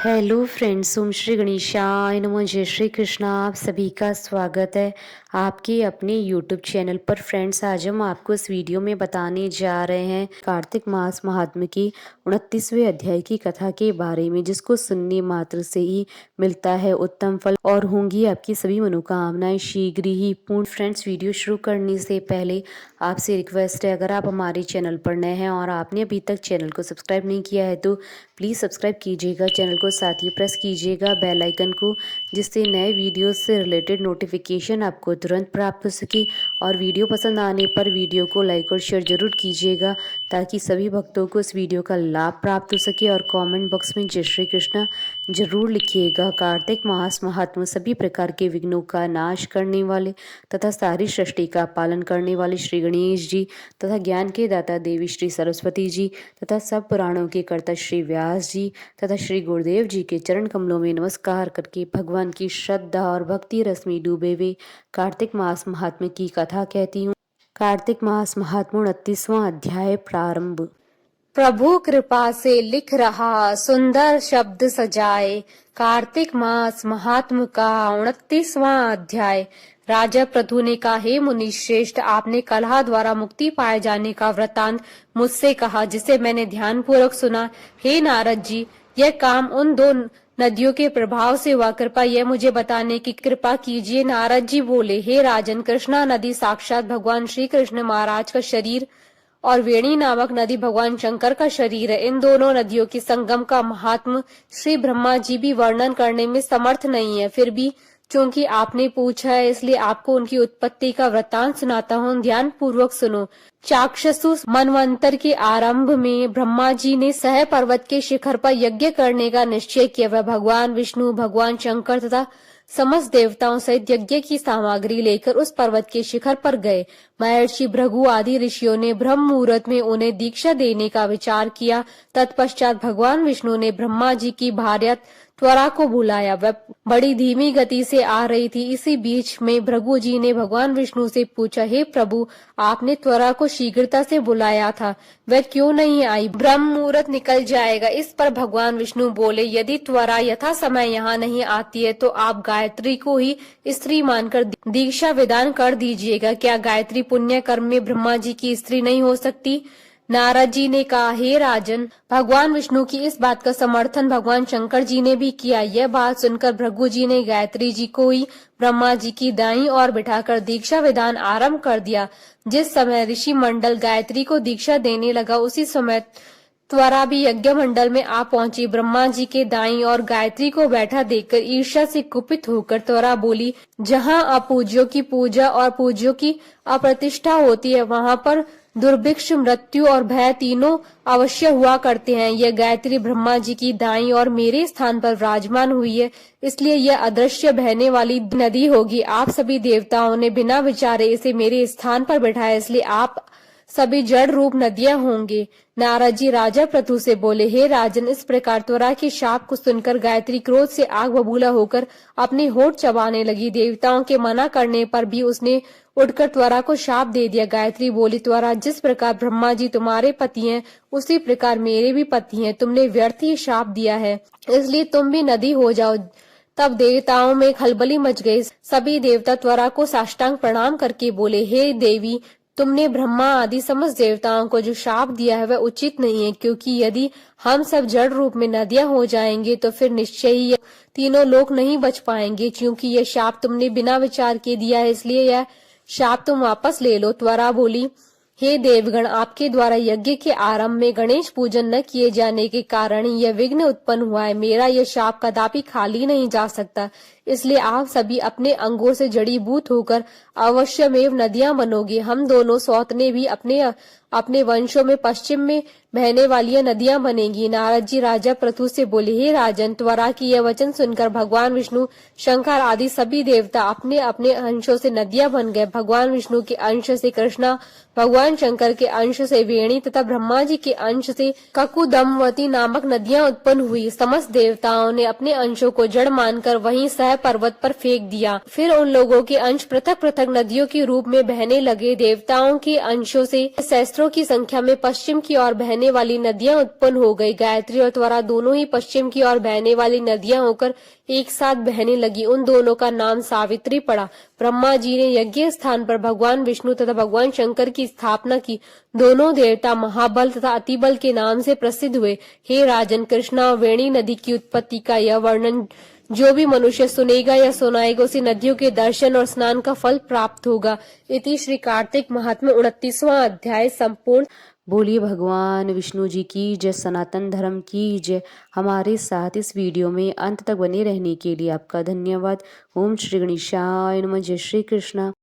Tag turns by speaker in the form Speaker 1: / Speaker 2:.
Speaker 1: Hello friends, ओम श्री गणेशाय नमः। जय श्री कृष्णा। आप सभी का स्वागत है आपके अपने यूट्यूब चैनल पर। फ्रेंड्स, आज हम आपको इस वीडियो में बताने जा रहे हैं कार्तिक मास महात्म्य की 29वें अध्याय की कथा के बारे में, जिसको सुनने मात्र से ही मिलता है उत्तम फल और होंगी आपकी सभी मनोकामनाएं शीघ्र ही पूर्ण। फ्रेंड्स, वीडियो शुरू करने से पहले आपसे रिक्वेस्ट है, अगर आप हमारे चैनल पर नए हैं और आपने अभी तक चैनल को सब्सक्राइब नहीं किया है तो प्लीज़ सब्सक्राइब कीजिएगा चैनल को, साथ ही प्रेस कीजिएगा बेल आइकन को, जिससे नए वीडियो से रिलेटेड नोटिफिकेशन आपको तुरंत प्राप्त हो सके। और वीडियो पसंद आने पर वीडियो को लाइक और शेयर जरूर कीजिएगा ताकि सभी भक्तों को इस वीडियो का लाभ प्राप्त हो सके। और कमेंट बॉक्स में जय श्री कृष्ण जरूर लिखिएगा। कार्तिक मास महात्म्य सभी प्रकार के विघ्नों का नाश करने वाले तथा सारी सृष्टि का पालन करने वाले श्री गणेश जी तथा ज्ञान के दाता देवी श्री सरस्वती जी तथा सब पुराणों के कर्ता श्री व्यास जी तथा श्री गुरुदेव जी के चरण कमलों में नमस्कार करके भगवान की श्रद्धा और भक्ति रस में डूबे हुए कार्तिक मास महात्म्य की कथा कहती हूँ। कार्तिक मास महात्म्य 29वां अध्याय प्रारंभ।
Speaker 2: प्रभु कृपा से लिख रहा सुंदर शब्द सजाए। कार्तिक मास महात्म्य का 29वां अध्याय। राजा प्रथु ने कहा, हे मुनि श्रेष्ठ, आपने कलह द्वारा मुक्ति पाए जाने का वृतांत मुझसे कहा, जिसे मैंने ध्यान पूर्वक सुना। हे नारद जी, यह काम उन दो नदियों के प्रभाव से हुआ, कृपा यह मुझे बताने की कृपा कीजिए। नारद जी बोले, हे राजन, कृष्णा नदी साक्षात भगवान श्री कृष्ण महाराज का शरीर और वेणी नामक नदी भगवान शंकर का शरीर है। इन दोनों नदियों के संगम का महात्म श्री ब्रह्मा जी भी वर्णन करने में समर्थ नहीं है। फिर भी चूंकि आपने पूछा है, इसलिए आपको उनकी उत्पत्ति का वृतांत सुनाता हूँ, ध्यान पूर्वक सुनो। चाक्षसु मनवंतर के आरंभ में ब्रह्मा जी ने सह पर्वत के शिखर पर यज्ञ करने का निश्चय किया। वह भगवान विष्णु, भगवान शंकर तथा समस्त देवताओं सहित यज्ञ की सामग्री लेकर उस पर्वत के शिखर पर गए। महर्षि भृगु आदि ऋषियों ने ब्रह्म मुहूर्त में उन्हें दीक्षा देने का विचार किया। तत्पश्चात भगवान विष्णु ने ब्रह्मा जी की भार्या त्वरा को बुलाया। वह बड़ी धीमी गति से आ रही थी। इसी बीच में भृगु जी ने भगवान विष्णु से पूछा, हे प्रभु, आपने त्वरा को शीघ्रता से बुलाया था, वह क्यों नहीं आई? ब्रह्म मुहूर्त निकल जाएगा। इस पर भगवान विष्णु बोले, यदि त्वरा यथा समय यहाँ नहीं आती है तो आप गायत्री को ही स्त्री मानकर दीक्षा विधान कर दीजिएगा। क्या गायत्री पुण्य कर्म में ब्रह्मा जी की स्त्री नहीं हो सकती? नारद जी ने कहा, हे राजन, भगवान विष्णु की इस बात का समर्थन भगवान शंकर जी ने भी किया। यह बात सुनकर भृगु जी ने गायत्री जी को ही ब्रह्मा जी की दाईं ओर बिठाकर दीक्षा विधान आरंभ कर दिया। जिस समय ऋषि मंडल गायत्री को दीक्षा देने लगा, उसी समय त्वरा भी यज्ञ मंडल में आ पहुंची। ब्रह्मा जी के दाईं और गायत्री को बैठा देखकर ईर्ष्या से कुपित होकर त्वरा बोली, जहाँ अपूज्यों की पूजा और पूज्यों की अप्रतिष्ठा होती है, वहाँ पर दुर्भिक्ष, मृत्यु और भय तीनों अवश्य हुआ करते हैं। यह गायत्री ब्रह्मा जी की दाईं और मेरे स्थान पर विराजमान हुई है, इसलिए यह अदृश्य बहने वाली नदी होगी। आप सभी देवताओं ने बिना विचारे इसे मेरे स्थान पर बैठाया, इसलिए आप सभी जड़ रूप नदियां होंगे। नारद जी राजा प्रथु से बोले, हे राजन, इस प्रकार त्वरा के शाप को सुनकर गायत्री क्रोध से आग बबूला होकर अपने होठ चबाने लगी। देवताओं के मना करने पर भी उसने उठकर त्वरा को शाप दे दिया। गायत्री बोली, त्वरा, जिस प्रकार ब्रह्मा जी तुम्हारे पति हैं, उसी प्रकार मेरे भी पति हैं। तुमने व्यर्थ ही शाप दिया है, इसलिए तुम भी नदी हो जाओ। तब देवताओं में खलबली मच गई। सभी देवता त्वरा को साष्टांग प्रणाम करके बोले, हे देवी, तुमने ब्रह्मा आदि समस्त देवताओं को जो शाप दिया है वह उचित नहीं है, क्योंकि यदि हम सब जड़ रूप में नदियां हो जाएंगे तो फिर निश्चय ही तीनों लोग नहीं बच पाएंगे। क्योंकि यह शाप तुमने बिना विचार के दिया है, इसलिए यह शाप तुम वापस ले लो। त्वरा बोली, हे देवगण, आपके द्वारा यज्ञ के आरंभ में गणेश पूजन न किए जाने के कारण यह विघ्न उत्पन्न हुआ है। मेरा यह शाप कदापि खाली नहीं जा सकता, इसलिए आप सभी अपने अंगों से जड़ीभूत होकर अवश्यमेव नदियां बनोगे। हम दोनों सौतने भी अपने वंशों में पश्चिम में बहने वाली नदियां बनेगी। नारद जी राजा प्रथु से बोले, हे राजन, त्वरा की यह वचन सुनकर भगवान विष्णु, शंकर आदि सभी देवता अपने अपने अंशों से नदियां बन गए। भगवान विष्णु के अंश से कृष्णा, भगवान शंकर के अंश से वेणी तथा ब्रह्मा जी के अंश से ककुदमवती नामक नदियां उत्पन्न हुई। समस्त देवताओं ने अपने अंशों को जड़ मानकर वहीं सह हिमालय पर्वत पर फेंक दिया। फिर उन लोगों के अंश पृथक पृथक नदियों के रूप में बहने लगे। देवताओं के अंशों से सहस्त्रों की संख्या में पश्चिम की ओर बहने वाली नदियां उत्पन्न हो गई। गायत्री और त्वरा दोनों ही पश्चिम की ओर बहने वाली नदियां होकर एक साथ बहने लगी। उन दोनों का नाम सावित्री पड़ा। ब्रह्मा जी ने यज्ञ स्थान पर भगवान विष्णु तथा भगवान शंकर की स्थापना की। दोनों देवता महाबल तथा अतिबल के नाम से प्रसिद्ध हुए। हे राजन, कृष्णा और वेणी नदी की उत्पत्ति का यह वर्णन जो भी मनुष्य सुनेगा या सुनाएगा उसे नदियों के दर्शन और स्नान का फल प्राप्त होगा। इति श्री कार्तिक महात्म्य 29वां अध्याय संपूर्ण।
Speaker 1: बोलिए भगवान विष्णु जी की जय, सनातन धर्म की जय। हमारे साथ इस वीडियो में अंत तक बने रहने के लिए आपका धन्यवाद। ओम श्री गणेशाय नमः। जय श्री कृष्णा।